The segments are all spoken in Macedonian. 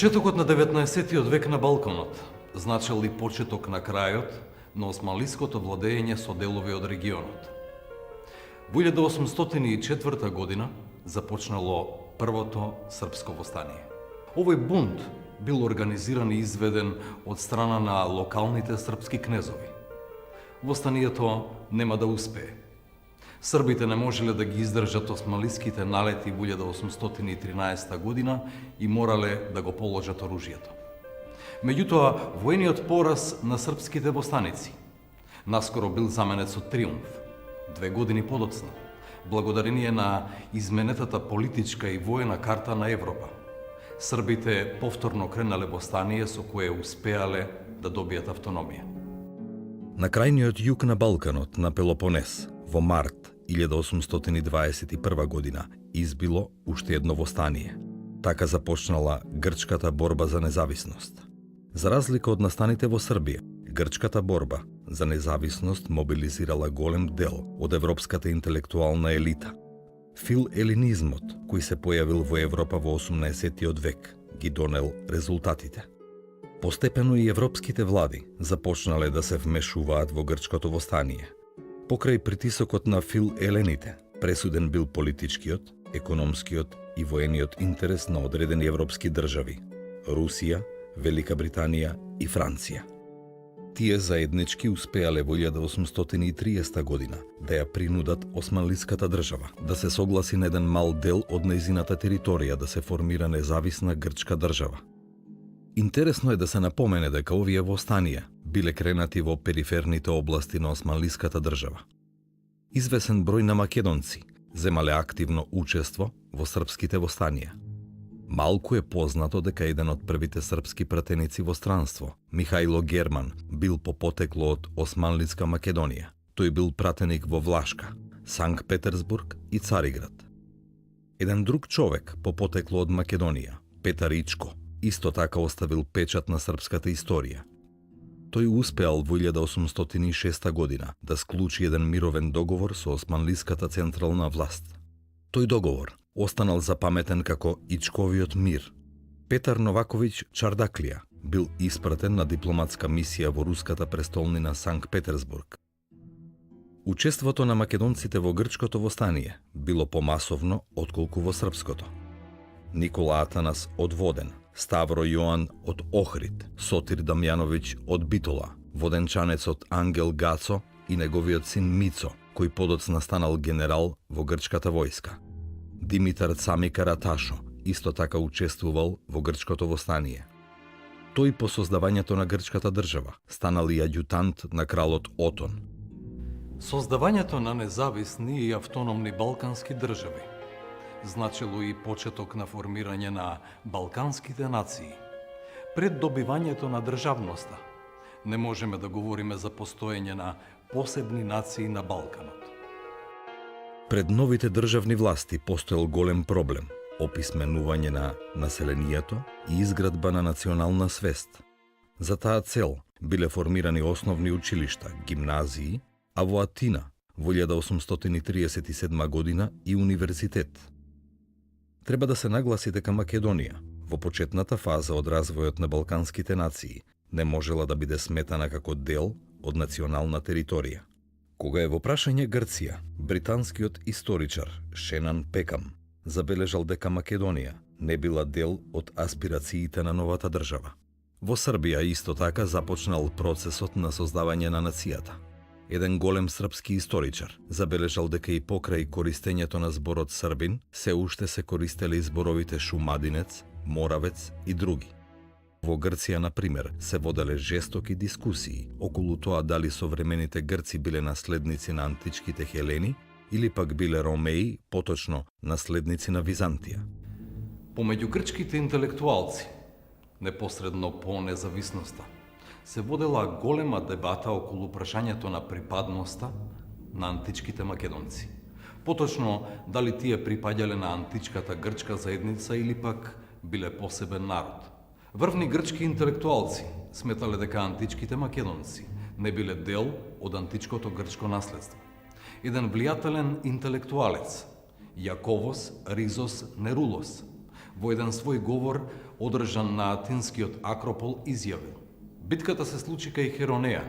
Почетокот на 19-тиот век на Балканот значел и почеток на крајот на османлиското владење со делови од регионот. Во 1804 година започнало првото српско востание. Овој бунт бил организиран и изведен од страна на локалните српски кнезови. Востанието нема да успее. Србите не можеле да ги издржат османлиските налети во 1813 година и морале да го положат оружјето. Меѓутоа, воениот пораз на српските востаници наскоро бил заменет со триумф, 2 години подоцна, благодарение на изменетата политичка и воена карта на Европа. Србите повторно кренале востание со кое успеале да добијат автономија. На крајниот југ на Балканот, на Пелопонес, во март 1821 година избило уште едно востание. Така започнала грчката борба за независност. За разлика од настаните во Србија, грчката борба за независност мобилизирала голем дел од европската интелектуална елита. Фил-елинизмот, кој се појавил во Европа во 18-тиот век, ги донел резултатите. Постепено и европските влади започнале да се вмешуваат во грчкото востание. Покрај притисокот на фил-елените, пресуден бил политичкиот, економскиот и воениот интерес на одредени европски држави – Русија, Велика Британија и Франција. Тие заеднички успеале во 1830 година да ја принудат османлиската држава да се согласи на еден мал дел од нејзината територија да се формира независна грчка држава. Интересно е да се напомене дека овие востанија биле кренати во периферните области на османлиската држава. Извесен број на македонци земале активно учество во српските востанија. Малку е познато дека еден од првите српски пратеници во странство, Михајло Герман, бил по потекло од Османлиска Македонија. Тој бил пратеник во Влашка, Санкт Петерсбург и Цариград. Еден друг човек по потекло од Македонија, Петар Ичко, исто така оставил печат на српската историја. Тој успеал во 1806 година да склучи еден мировен договор со османлиската централна власт. Тој договор останал запаметен како Ичковиот мир. Петар Новаковиќ Чардаклија бил испратен на дипломатска мисија во руската престолнина Санкт Петерсбург. Учеството на македонците во грчкото востание било помасовно отколку во српското. Никола Атанас од Воден, Ставро Јоан од Охрид, Сотир Дамјановиќ од Битола, воденчанецот Ангел Гацо и неговиот син Мицо, кој подоцна станал генерал во грчката војска. Димитар Цами Караташо исто така учествувал во грчкото востание. Тој по создавањето на грчката држава станал и аѓутант на кралот Отон. Создавањето на независни и автономни балкански држави значило и почеток на формирање на балканските нации. Пред добивањето на државноста не можеме да говориме за постоење на посебни нации на Балканот. Пред новите државни власти постоел голем проблем – описменување на населението и изградба на национална свест. За таа цел биле формирани основни училишта, гимназии, а во Атина во 1837 година и универзитет. Треба да се нагласи дека Македонија, во почетната фаза од развојот на балканските нации, не можела да биде сметана како дел од национална територија. Кога е во прашање Грција, британскиот историчар Шенан Пекам забележал дека Македонија не била дел од аспирациите на новата држава. Во Србија исто така започнал процесот на создавање на нацијата. Еден голем српски историчар забележал дека и покрај користењето на зборот србин, се уште се користеле зборовите шумадинец, моравец и други. Во Грција, например, се воделе жестоки дискусии околу тоа дали современите грци биле наследници на античките хелени или пак биле ромеи, поточно наследници на Византија. Помеѓу грчките интелектуалци, непосредно по независноста, се водела голема дебата околу прашањето на припадноста на античките македонци. Поточно, дали тие припаѓале на античката грчка заедница или пак биле посебен народ. Врвни грчки интелектуалци сметале дека античките македонци не биле дел од античкото грчко наследство. Еден влијателен интелектуалец, Јаковос Ризос Нерулос, Во еден свој говор, одржан на Атинскиот Акропол, изјавил: битката се случи кај Херонеја,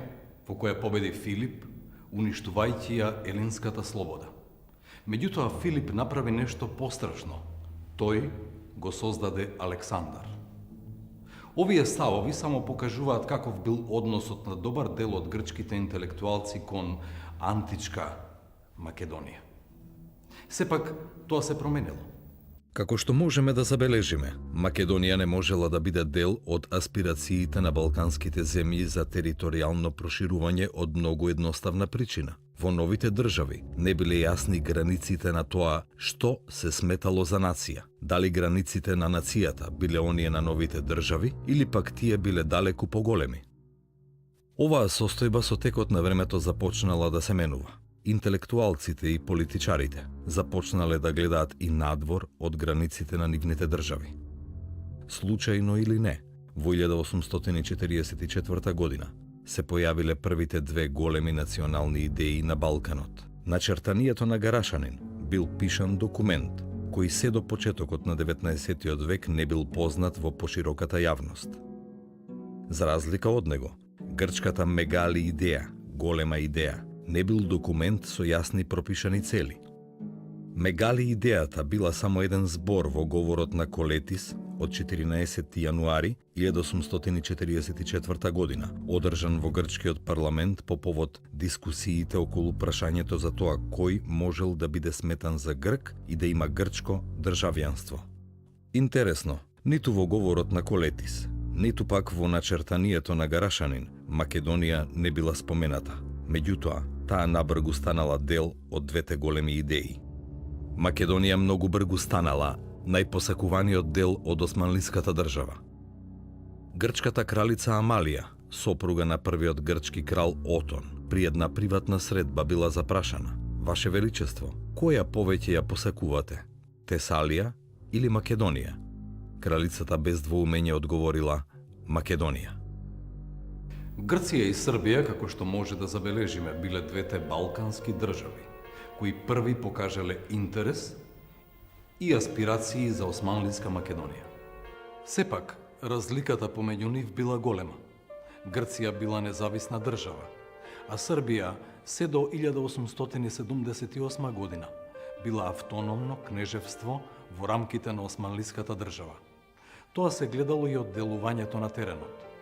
во која победи Филип, уништувајќи ја елинската слобода. Меѓутоа Филип направи нешто пострашно. Тој го создаде Александар. Овие ставови само покажуваат каков бил односот на добар дел од грчките интелектуалци кон античка Македонија. Сепак, тоа се променило. Како што можеме да забележиме, Македонија не можела да биде дел од аспирациите на балканските земји за територијално проширување од многу едноставна причина. Во новите држави не биле јасни границите на тоа што се сметало за нација. Дали границите на нацијата биле оние на новите држави или пак тие биле далеку поголеми. Оваа состојба со текот на времето започнала да се менува. Интелектуалците и политичарите започнале да гледаат и надвор од границите на нивните држави. Случајно или не, во 1844 година се појавиле првите две големи национални идеи на Балканот. Начертанието на Гарашанин бил пишан документ кој се до почетокот на 19. век не бил познат во пошироката јавност. За разлика од него, грчката мегали идеја, голема идеја, не бил документ со јасни пропишани цели. Мегали идејата била само еден збор во говорот на Колетис од 14. јануари 1844 година, одржан во грчкиот парламент по повод дискусиите околу прашањето за тоа кој можел да биде сметан за грк и да има грчко државјанство. Интересно, ниту во говорот на Колетис, ниту пак во начертанието на Гарашанин, Македонија не била спомената. Меѓутоа, таа набргу станала дел од двете големи идеи. Македонија многу бргу станала најпосакуваниот дел од османлиската држава. Грчката кралица Амалија, сопруга на првиот грчки крал Отон, при една приватна средба била запрашана: Ваше Величество, која повеќе ја посакувате, Тесалија или Македонија? Кралицата без двоумење одговорила: Македонија. Грција и Србија, како што може да забележиме, биле двете балкански држави, кои први покажале интерес и аспирации за османлиска Македонија. Сепак, разликата помеѓу нив била голема. Грција била независна држава, а Србија се до 1878 година била автономно кнежевство во рамките на османлиската држава. Тоа се гледало и од делувањето на теренот.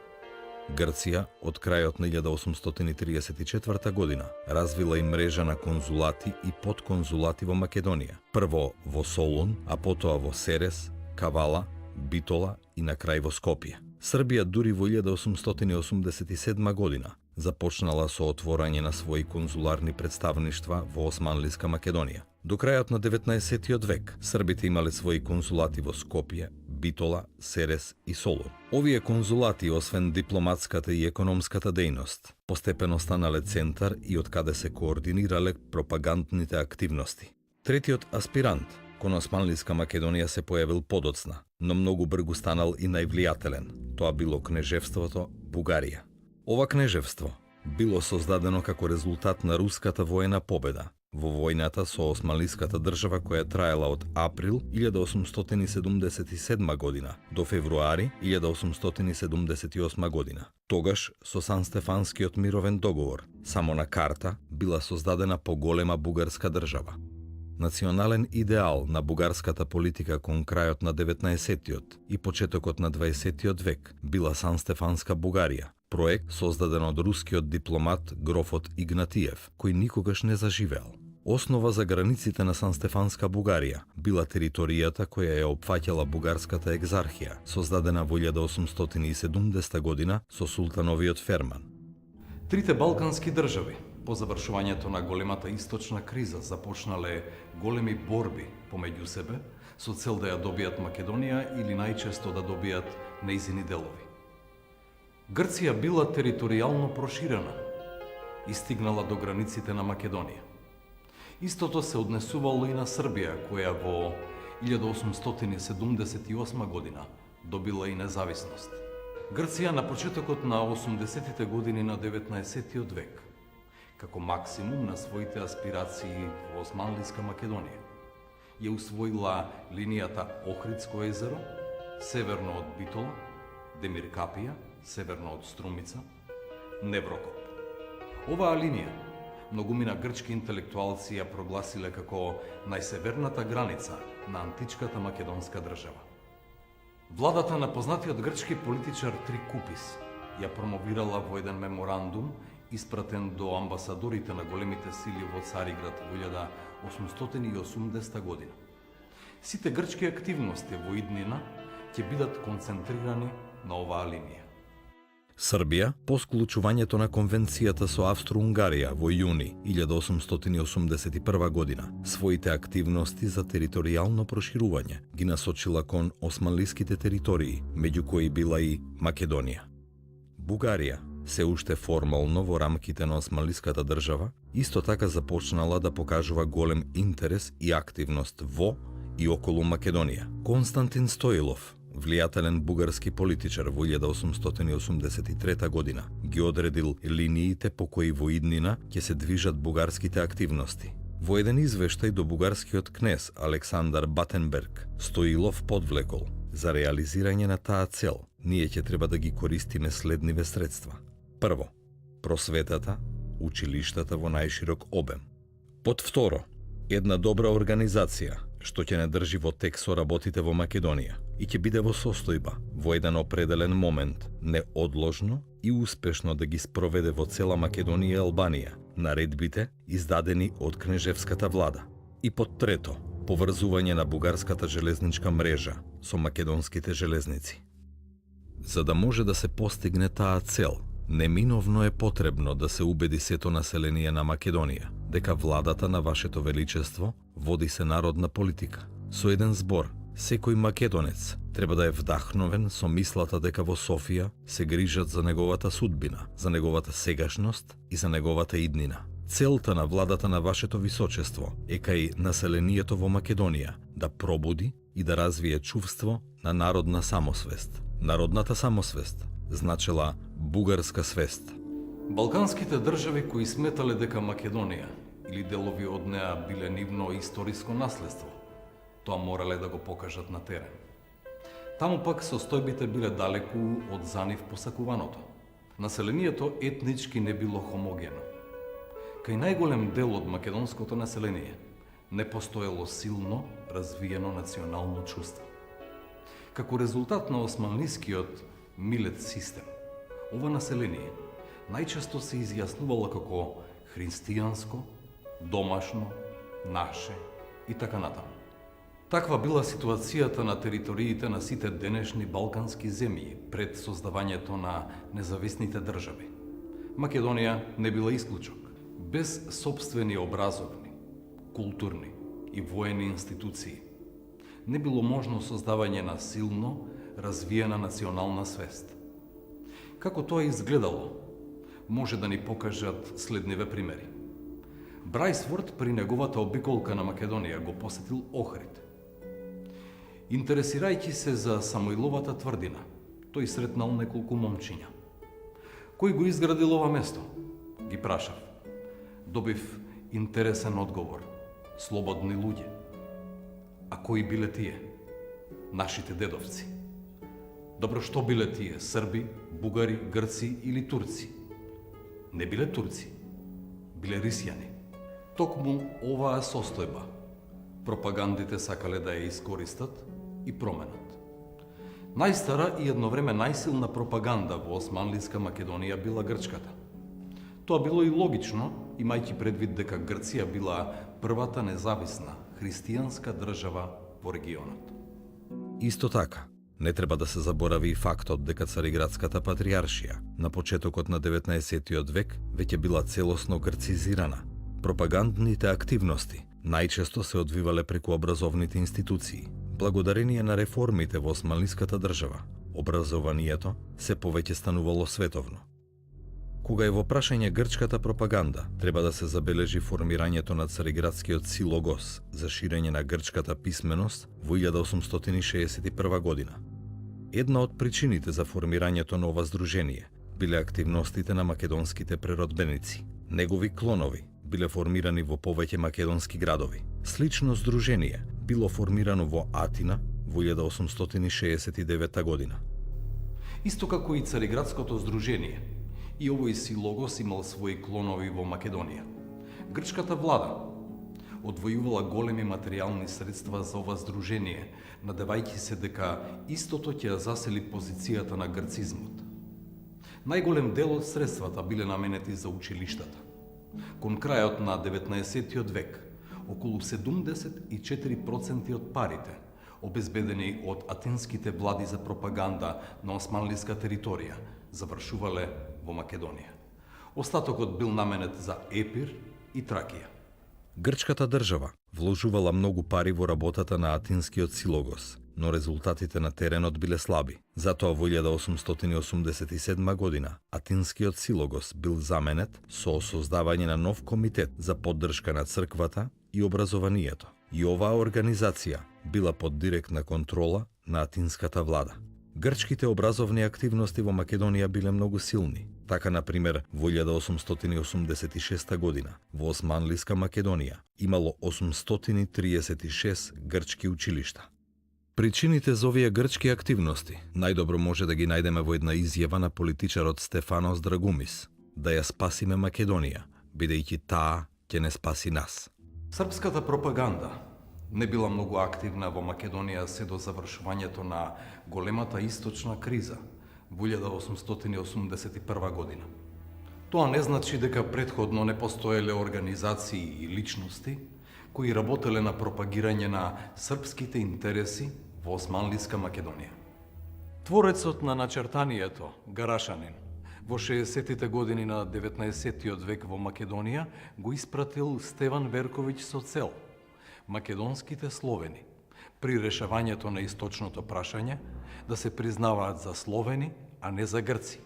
Грција од крајот на 1834 година развила и мрежа на конзулати и подконзулати во Македонија. Прво во Солун, а потоа во Серес, Кавала, Битола и на крај во Скопје. Србија дури во 1887 година започнала со отворање на своји конзуларни представништва во Османлиска Македонија. До крајот на 19. век србите имале своји конзулати во Скопје, Битола, Серес и Солун. Овие конзулати, освен дипломатската и економската дејност, постепено станале центар и од каде се координирале пропагандните активности. Третиот аспирант кон Османлиска Македонија се појавил подоцна, но многу бргу станал и највлијателен. Тоа било кнежевството Бугарија. Ова кнежевство било создадено како резултат на руската воена победа во војната со османлиската држава која траела од април 1877 година до февруари 1878 година. Тогаш со Сан-Стефанскиот мировен договор само на карта била создадена поголема бугарска држава. Национален идеал на бугарската политика кон крајот на 19-тиот и почетокот на 20-тиот век била Сан-Стефанска Бугарија, проект создаден од рускиот дипломат грофот Игнатиев, кој никогаш не заживеал. Основа за границите на Сан-Стефанска Бугарија била територијата која ја опфаќала бугарската екзархија, создадена во 1870 година со султановиот Ферман. Трите балкански држави по завршувањето на големата источна криза започнале големи борби помеѓу себе со цел да ја добијат Македонија или најчесто да добијат нејзини делови. Грција била територијално проширена и стигнала до границите на Македонија. Истото се однесувало и на Србија, која во 1878 година добила и независност. Грција на почетокот на 80-тите години на 19-тиот век, како максимум на своите аспирации во Османлиска Македонија. ја усвоила линијата Охридско езеро, северно од Битола, Демиркапија, северно од Струмица, Неврокоп. Оваа линија многумина грчки интелектуалци ја прогласиле како најсеверната граница на античката македонска држава. Владата на познатиот грчки политичар Трикупис ја промовирала во еден меморандум испратен до амбасадорите на големите сили во Цариград во 1880 година. Сите грчки активности во иднина ќе бидат концентрирани на оваа линија. Србија, по склучувањето на конвенцијата со Австро-Унгарија во јуни 1881 година, своите активности за територијално проширување ги насочила кон османлиските територии, меѓу кои била и Македонија. Бугарија, се уште формално во рамките на османлиската држава, исто така започнала да покажува голем интерес и активност во и околу Македонија. Константин Стоилов, влијателен бугарски политичар во 1883 година, ги одредил линиите по кои во иднина ќе се движат бугарските активности. Во еден извештај до бугарскиот кнез Александар Батенберг, Стоилов подвлекол: за реализирање на таа цел, ние ќе треба да ги користиме следниве средства. Прво, просветата, училиштата во најширок обем. Под второ, една добра организација, што ќе не држи во тек со работите во Македонија и ќе биде во состојба во еден определен момент неодложно и успешно да ги спроведе во цела Македонија и Албанија наредбите издадени од кнежевската влада. И под трето, поврзување на бугарската железничка мрежа со македонските железници. За да може да се постигне таа цел, неминовно е потребно да се убеди сето население на Македонија дека владата на Вашето Величество води се народна политика. Со еден збор, секој македонец треба да е вдахновен со мислата дека во Софија се грижат за неговата судбина, за неговата сегашност и за неговата иднина. Целта на владата на Вашето Височество е кај населението во Македонија да пробуди и да развие чувство на народна самосвест. Народната самосвест значела бугарска свест. Балканските држави кои сметале дека Македонија или делови од неа биле нивно историско наследство, тоа морале да го покажат на терен. Таму пак состојбите биле далеку од за нив посакуваното. Населението етнички не било хомогено. Кај најголем дел од македонското население не постоело силно развиено национално чувство. Како резултат на османлискиот милет систем, ова население најчесто се изјаснувало како христијанско, домашно, наше и така натаму. Таква била ситуацијата на териториите на сите денешни балкански земји пред создавањето на независните држави. Македонија не била исклучок. Без сопствени образовни, културни и воени институции не било можно создавање на силно развиена национална свест. Како тоа изгледало, може да ни покажат следниве примери. Брајсворт при неговата обиколка на Македонија го посетил Охрид. Интересирајќи се за Самоиловата тврдина, тој сретнал неколку момчиња. Кој го изградил ова место? Ги прашав. Добив интересен одговор. Слободни луѓе. А кои биле тие? Нашите дедовци. Добро, што биле тие? Срби, бугари, грци или турци? Не биле турци. Биле рисјани. Токму оваа состојба пропагандите сакале да ја искористат и променат. Најстара и едновреме најсилна пропаганда во османлиска Македонија била грчката. Тоа било и логично, имајќи предвид дека Грција била првата независна христијанска држава во регионот. Исто така, не треба да се заборави и фактот дека Цариградската патријаршија на почетокот на 19 век веќе била целосно грцизирана. Пропагандните активности најчесто се одвивале преку образовните институции. Благодарение на реформите во османлиската држава, образованието се повеќе станувало световно. Кога е во прашање грчката пропаганда, треба да се забележи формирањето на Цариградскиот силогос за ширење на грчката писменост во 1861 година. Една од причините за формирањето на ова здружение биле активностите на македонските преродбеници. Негови клонови биле формирани во повеќе македонски градови. Слично здружение било формирано во Атина во 1869 година. Исто како и Цариградското здружение, и овој силогос имал своји клонови во Македонија. Грчката влада одвојувала големи материјални средства за ова здружение, надевајќи се дека истото ќе ја засили позицијата на грцизмот. Најголем дел од средствата биле наменети за училиштата. Кон крајот на 19. век, околу 74% од парите, обезбедени од атинските влади за пропаганда на османлиска територија, завршувале во Македонија. Остатокот бил наменет за Епир и Тракија. Грчката држава вложувала многу пари во работата на атинскиот силогос, но резултатите на теренот биле слаби. Затоа во 1887 година атинскиот силогос бил заменет со создавање на нов комитет за поддршка на црквата и образованието. И оваа организација била под директна контрола на атинската влада. Грчките образовни активности во Македонија биле многу силни. Така, например, во 1886 година во Османлиска Македонија имало 836 грчки училишта. Причините за овие грчки активности најдобро може да ги најдеме во една изјава на политичарот Стефанос Драгумис: да ја спасиме Македонија, бидејќи таа ќе не спаси нас. Српската пропаганда не била многу активна во Македонија се до завршувањето на големата источна криза во 1881 година. Тоа не значи дека претходно не постоеле организации и личности кои работеле на пропагирање на српските интереси во Османлиска Македонија. Творецот на начертанието, Гарашанин, во 60-тите години на 19-тиот век во Македонија го испратил Стеван Верковиќ со цел македонските словени при решавањето на источното прашање да се признаваат за словени, а не за грци.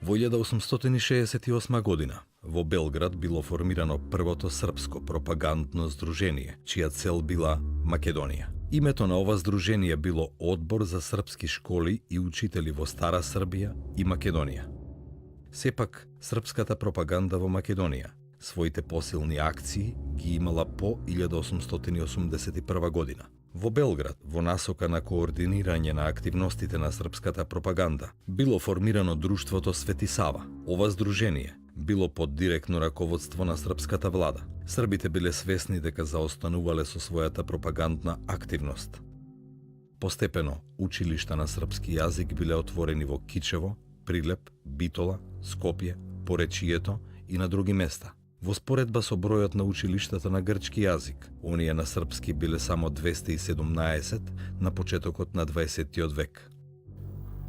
Во 1868 година во Белград било формирано првото српско пропагандно здружение, чија цел била Македонија. Името на ова здружение било Одбор за српски школи и учители во Стара Србија и Македонија. Сепак, српската пропаганда во Македонија своите посилни акции ги имала по 1881 година. Во Белград, во насока на координирање на активностите на српската пропаганда, било формирано Друштвото Свети Сава. Ова здружение било под директно раководство на српската влада. Србите биле свесни дека заостанувале со својата пропагандна активност. Постепено, училишта на српски јазик биле отворени во Кичево, Прилеп, Битола, Скопје, Поречието и на други места. Во споредба со бројот на училиштата на грчки јазик, оние на српски биле само 217 на почетокот на 20-тиот век.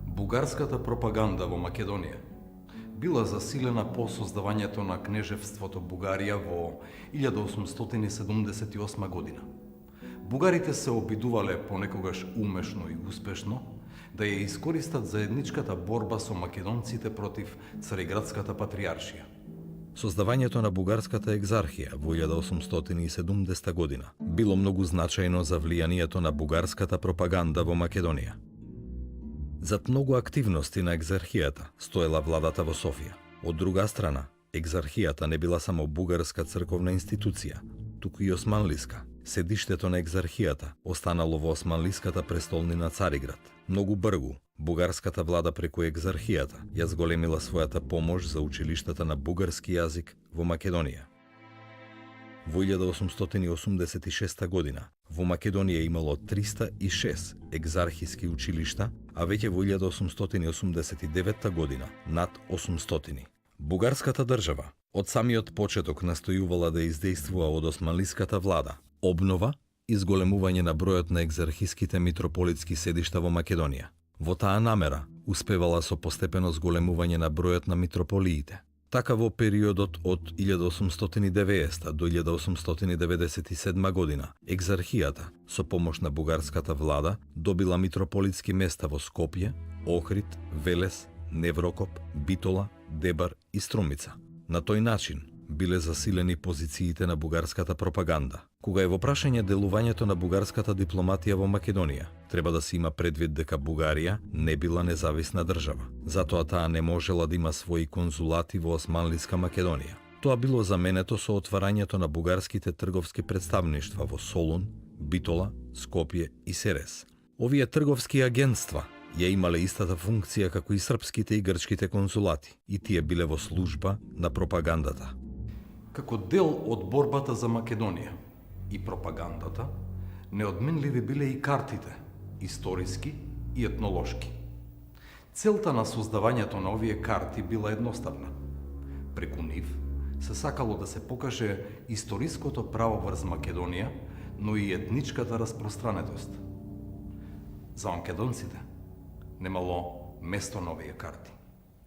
Бугарската пропаганда во Македонија била засилена по создавањето на кнежевството Бугарија во 1878 година. Бугарите се обидувале понекогаш умешно и успешно да ја искористат заедничката борба со македонците против Цариградската патријаршија. Создавањето на бугарската екзархија во 1870 година било многу значајно за влијанието на бугарската пропаганда во Македонија. Зад многу активности на екзархијата стоела владата во Софија. Од друга страна, екзархијата не била само бугарска црковна институција, туку и османлиска. Седиштето на екзархијата останало во османлиската престолнина Цариград. Многу бргу, бугарската влада преку екзархијата ја зголемила својата помош за училиштата на бугарски јазик во Македонија. Во 1886 година во Македонија имало 306 екзархиски училишта, а веќе во 1889 година над 800. Бугарската држава од самиот почеток настојувала да издействува од османлиската влада обнова и зголемување на бројот на екзархиските митрополитски седишта во Македонија. Во таа намера успевала со постепено зголемување на бројот на митрополиите. Така во периодот од 1890 до 1897 година екзархијата со помош на бугарската влада добила митрополитски места во Скопје, Охрид, Велес, Неврокоп, Битола, Дебар и Струмица. На тој начин биле засилени позициите на бугарската пропаганда. Кога е во прашање делувањето на бугарската дипломатија во Македонија, треба да се има предвид дека Бугарија не била независна држава. Затоа таа не можела да има своји конзулати во Османлиска Македонија. Тоа било заменето со отварањето на бугарските трговски представништва во Солун, Битола, Скопје и Серес. Овие трговски агентства ја имале истата функција како и српските и грчките консулати и тие биле во служба на пропагандата. Како дел од борбата за Македонија и пропагандата, неодменливи биле и картите, историски и етнолошки. Целта на создавањето на овие карти била едноставна. Преку нив се сакало да се покаже историското право врз Македонија, но и етничката распространетост. За македонците немало место на овие карти.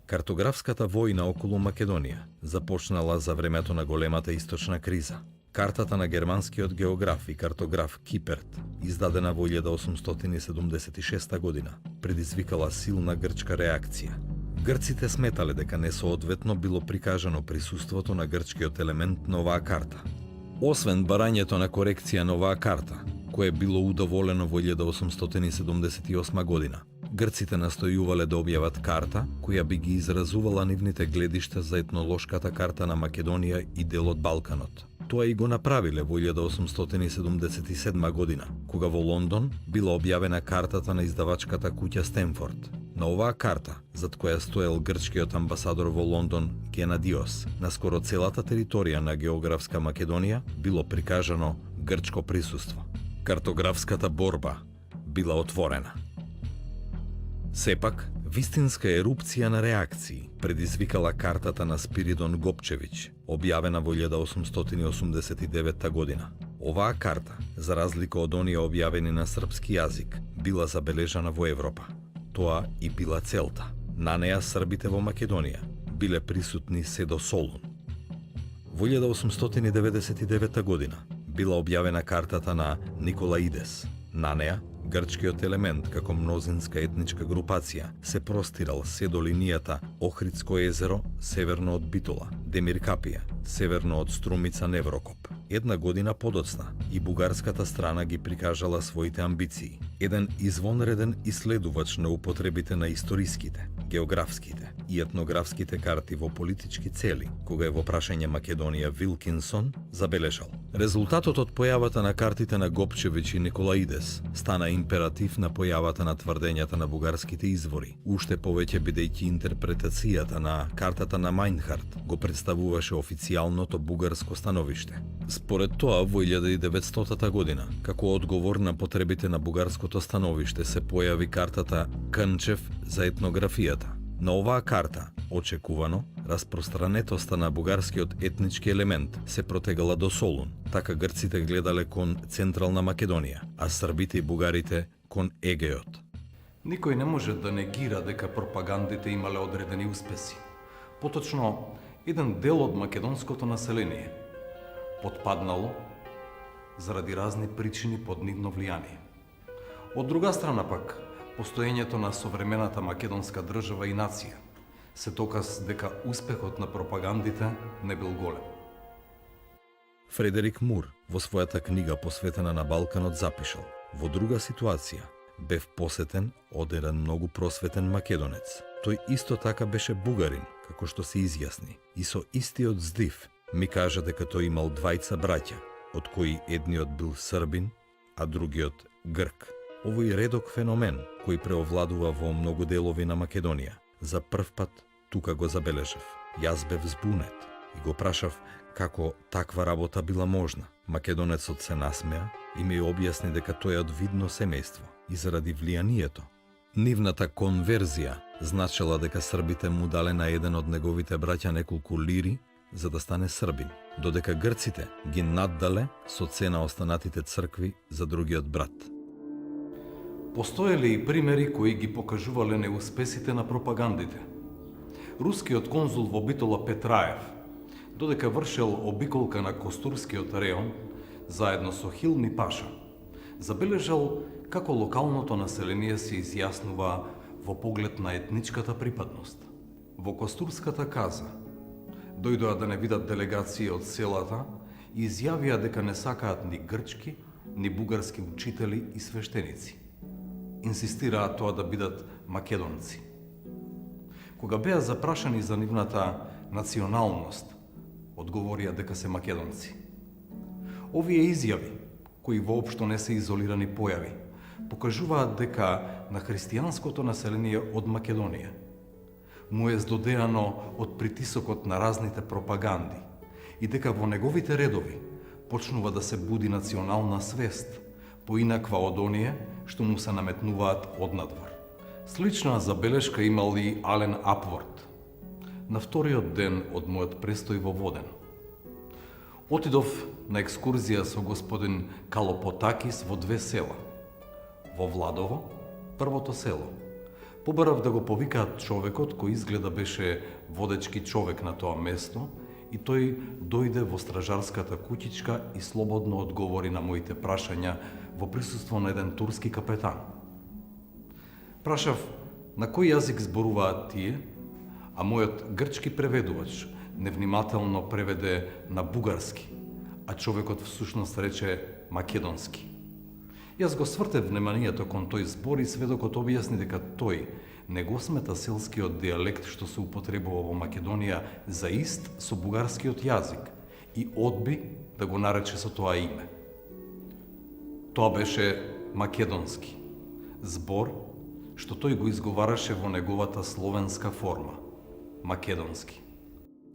Картографската војна околу Македонија започнала за времето на големата источна криза. Картата на германскиот географ и картограф Киперт, издадена во 1876 година, предизвикала силна грчка реакција. Грците сметале дека несоодветно било прикажано присуството на грчкиот елемент на оваа карта. Освен барањето на корекција на оваа карта, кое било удоволено во 1878 година, грците настојувале да објават карта која би ги изразувала нивните гледишта за етнолошката карта на Македонија и дел од Балканот. Тоа и го направиле во 1877 година, кога во Лондон била објавена картата на издавачката куќа Стенфорд. На оваа карта, зад која стоел грчкиот амбасадор во Лондон Генадиос, на скоро целата територија на географска Македонија било прикажано грчко присуство. Картографската борба била отворена. Сепак, вистинска ерупција на реакции предизвикала картата на Спиридон Гопчевиќ, објавена во 1889 година. Оваа карта, за разлика од оние објавени на српски јазик, била забележана во Европа. Тоа и била целта. На неа србите во Македонија биле присутни се до Солун. Во 1899 година била објавена картата на Николаидес. На неа грчкиот елемент како мнозинска етничка групација се простирал се до линијата Охридско езеро, северно од Битола, Демиркапија, северно од струмица Неврокоп. Една година подоцна и бугарската страна ги прикажала своите амбиции. Еден извонреден исследувач на употребите на историските, географските и етнографските карти во политички цели, кога е во прашање Македонија Вилкинсон, забележал: резултатот од појавата на картите на Гопчевиќ и Николаидес стана императив на појавата на тврдењата на бугарските извори, уште повеќе бидејќи интерпретацијата на картата на Мајнхарт го представуваше официјалното бугарско становиште. Според тоа, во 1900 година, како одговор на потребите на бугарското становиште, се појави картата Кънчев за етнографијата. На оваа карта, очекувано, распространетоста на бугарскиот етнички елемент се протегала до Солун, така грците гледале кон Централна Македонија, а србите и бугарите кон Егеот. Никој не може да негира дека пропагандите имале одредени успеси. Поточно, еден дел од македонското население потпаднало заради разни причини под нивно влијание. Од друга страна пак, постоењето на современата македонска држава и нација се доказ дека успехот на пропагандите не бил голем. Фредерик Мур во својата книга посветена на Балканот запишал: во друга ситуација бев посетен од еден многу просветен македонец. Тој исто така беше бугарин, како што се изјасни, и со истиот здив ми кажа дека тој имал двајца браќа, од кои едниот бил србин, а другиот грк. Овој редок феномен, кој преовладува во многу делови на Македонија, за прв пат тука го забележав. Јас бев збунет и го прашав како таква работа била можна. Македонецот се насмеа и ми објасни дека тој е од видно семејство и заради влијанието. Нивната конверзија значела дека србите му дале на еден од неговите браќа неколку лири за да стане србин, додека грците ги наддале со цена останатите цркви за другиот брат. Постоеле и примери кои ги покажувале неуспесите на пропагандите. Рускиот конзул во Битола Петраев, додека вршел обиколка на Костурскиот реон, заедно со Хилми Паша, забележал како локалното население се изјаснува во поглед на етничката припадност. Во Костурската каза дојдоа да не видат делегација од селата и изјавија дека не сакаат ни грчки, ни бугарски учители и свештеници. Инсистираат тоа да бидат македонци. Кога беа запрашани за нивната националност, одговорија дека се македонци. Овие изјави, кои воопшто не се изолирани појави, покажуваат дека на христијанското население од Македонија му е здодеано од притисокот на разните пропаганди и дека во неговите редови почнува да се буди национална свест, поинаква од оние што му се наметнуваат однадвор. Слична забелешка имал и Ален Апворд на вториот ден од мојот престој во Воден. Отидов на екскурзија со господин Калопотакис во две села. Во Владово, првото село, побарав да го повикаат човекот кој изгледа беше водечки човек на тоа место и тој дојде во стражарската куќичка и слободно одговори на моите прашања во присуство на еден турски капетан. Прашав на кој јазик зборуваат тие, а мојот грчки преведувач невнимателно преведе на бугарски, а човекот всушност рече македонски. Јас го свртев вниманието кон тој збор и сведокот објасни дека тој не го смета селскиот дијалект што се употребува во Македонија за ист со бугарскиот јазик и одби да го нарече со тоа име. Тоа беше македонски, збор што тој го изговараше во неговата словенска форма, македонски.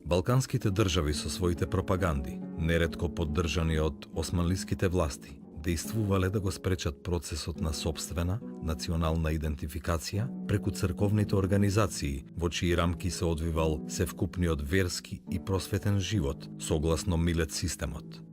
Балканските држави со своите пропаганди, неретко поддржани од османлиските власти, действувале да го спречат процесот на сопствена, национална идентификација преку црковните организации, во чии рамки се одвивал севкупниот верски и просветен живот, согласно Милет системот.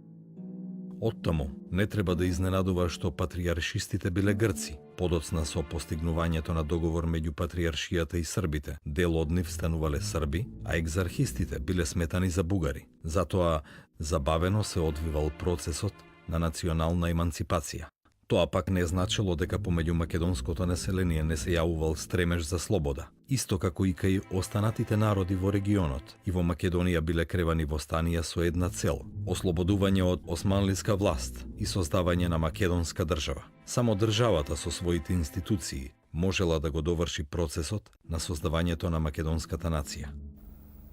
Оттаму не треба да изненадува што патриаршистите биле грци, подоцна со постигнувањето на договор меѓу патриаршијата и србите, дел од нив станувале срби, а екзархистите биле сметани за бугари. Затоа забавено се одвивал процесот на национална еманципација. Тоа пак не значило дека помеѓу македонското население не се јавувал стремеж за слобода, исто како и кај останатите народи во регионот, и во Македонија биле кревани востанија со една цел – ослободување од османлиска власт и создавање на македонска држава. Само државата со своите институции можела да го доврши процесот на создавањето на македонската нација.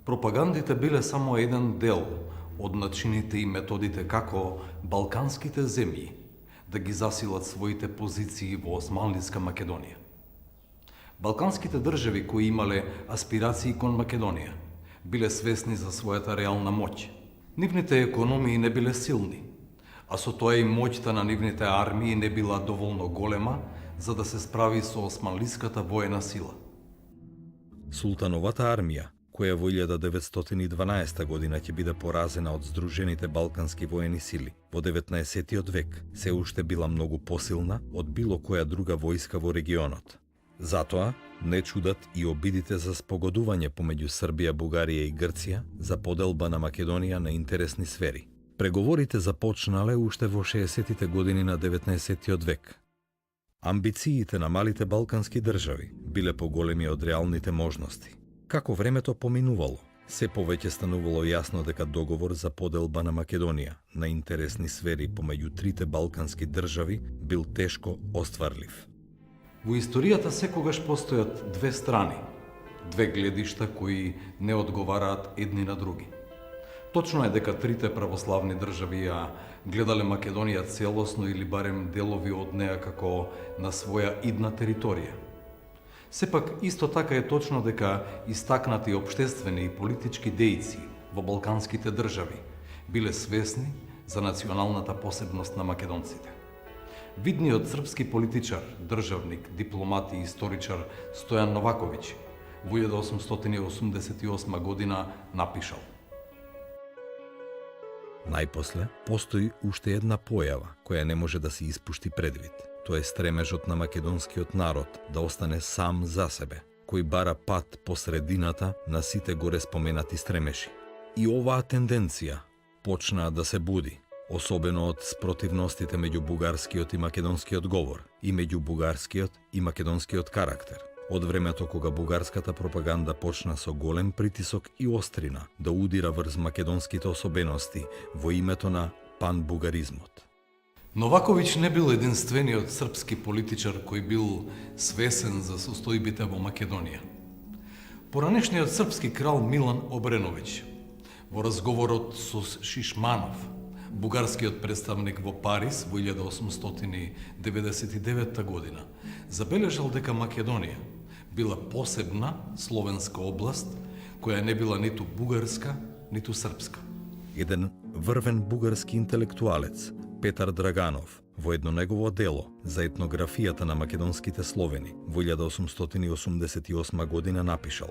Пропагандите биле само еден дел од начините и методите како балканските земји да ги засилат своите позиции во османлиска Македонија. Балканските држави кои имале аспирации кон Македонија биле свесни за својата реална моќ. Нивните економии не биле силни, а со тоа и моќта на нивните армии не била доволно голема за да се справи со османлиската воена сила. Султановата армија, која во 1912 година ќе биде поразена од Здружените балкански воени сили во 19. век, се уште била многу посилна од било која друга војска во регионот. Затоа, не чудат и обидите за спогодување помеѓу Србија, Бугарија и Грција за поделба на Македонија на интересни сфери. Преговорите започнале уште во 60-тите години на 19. век. Амбициите на малите балкански држави биле поголеми од реалните можности. Како времето поминувало, се повеќе станувало јасно дека договор за поделба на Македонија на интересни сфери помеѓу трите балкански држави бил тешко остварлив. Во историјата секогаш постојат две страни, две гледишта кои не одговараат едни на други. Точно е дека трите православни држави ја гледале Македонија целосно или барем делови од неа како на своја идна територија. Сепак, исто така е точно дека истакнати општествени и политички дејци во балканските држави биле свесни за националната посебност на македонците. Видниот српски политичар, државник, дипломат и историчар Стојан Новаковиќ во 1888 година напишал: Најпосле, постои уште една појава која не може да се испушти предвид. Тоа е стремежот на македонскиот народ да остане сам за себе, кој бара пат по средината на сите горе споменати стремеши. И оваа тенденција почнаа да се буди, особено од спротивностите меѓу бугарскиот и македонскиот говор и меѓу бугарскиот и македонскиот карактер. Од времето кога бугарската пропаганда почна со голем притисок и острина да удира врз македонските особености во името на панбугаризмот. Новаковиќ не бил единствениот српски политичар кој бил свесен за состојбите во Македонија. Поранешниот српски крал Милан Обреновиќ во разговорот со Шишманов Бугарскиот представник во Париз во 1899 година забележал дека Македонија била посебна словенска област која не била ниту бугарска, ниту српска. Еден врвен бугарски интелектуалец, Петар Драганов, во едно негово дело за етнографијата на македонските словени во 1888 година напишал: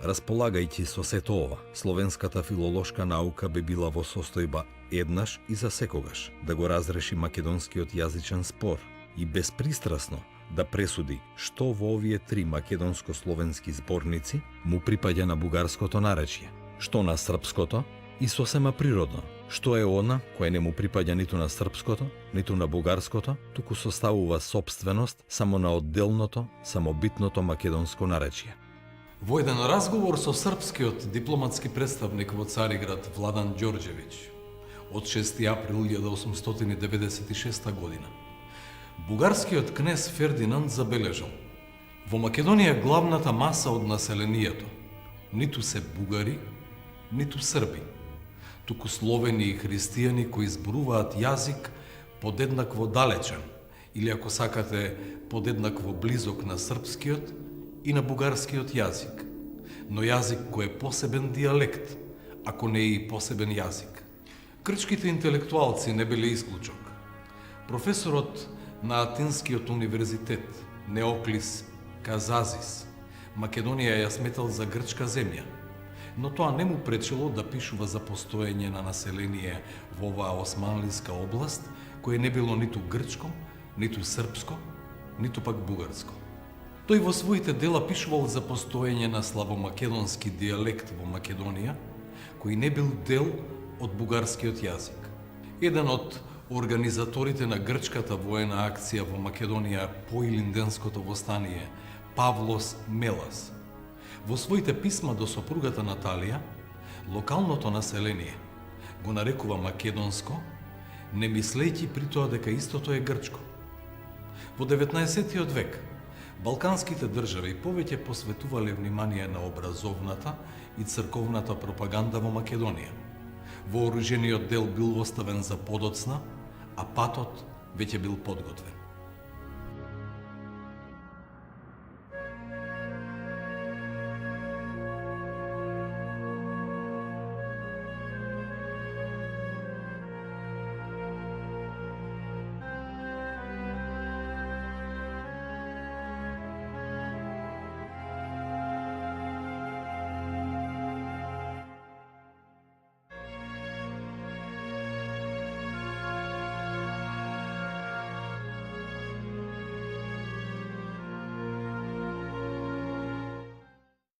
Располагајќи со сето ова, словенската филолошка наука би била во состојба еднаш и за секогаш да го разреши македонскиот јазичен спор и безпристрасно да пресуди што во овие три македонско-словенски зборници му припаѓа на бугарското наречје, што на српското и сосема природно, што е она кое не му припаѓа ниту на српското, ниту на бугарското, туку составува собственост само на одделното, самобитното македонско наречје. Во еден разговор со српскиот дипломатски представник во Цариград Владан Ѓорѓевиќ од 6 април 1896 година, бугарскиот кнез Фердинанд забележал: во Македонија главната маса од населението ниту се бугари, ниту срби, туку словени и христијани кои зборуваат јазик подеднакво далечен, или ако сакате подеднакво близок на српскиот и на бугарскиот јазик, но јазик кој е посебен дијалект, ако не и посебен јазик. Грчките интелектуалци не биле исклучок. Професорот на Атинскиот универзитет Неоклис Казазис Македонија ја сметал за грчка земја, но тоа не му пречело да пишува за постоење на население во оваа османлиска област, кое не било ниту грчко, ниту српско, ниту пак бугарско. Тој во своите дела пишувал за постоење на славомакедонски дијалект во Македонија, кој не бил дел од бугарскиот јазик. Еден од организаторите на грчката воена акција во Македонија по Илинденското востание, Павлос Мелас, во своите писма до сопругата Наталија, локалното население го нарекува македонско, не мислејќи при тоа дека истото е грчко. Во 19. век, балканските држави повеќе посветувале внимание на образовната и црковната пропаганда во Македонија. Вооружениот дел бил оставен за подоцна, а патот веќе бил подготвен.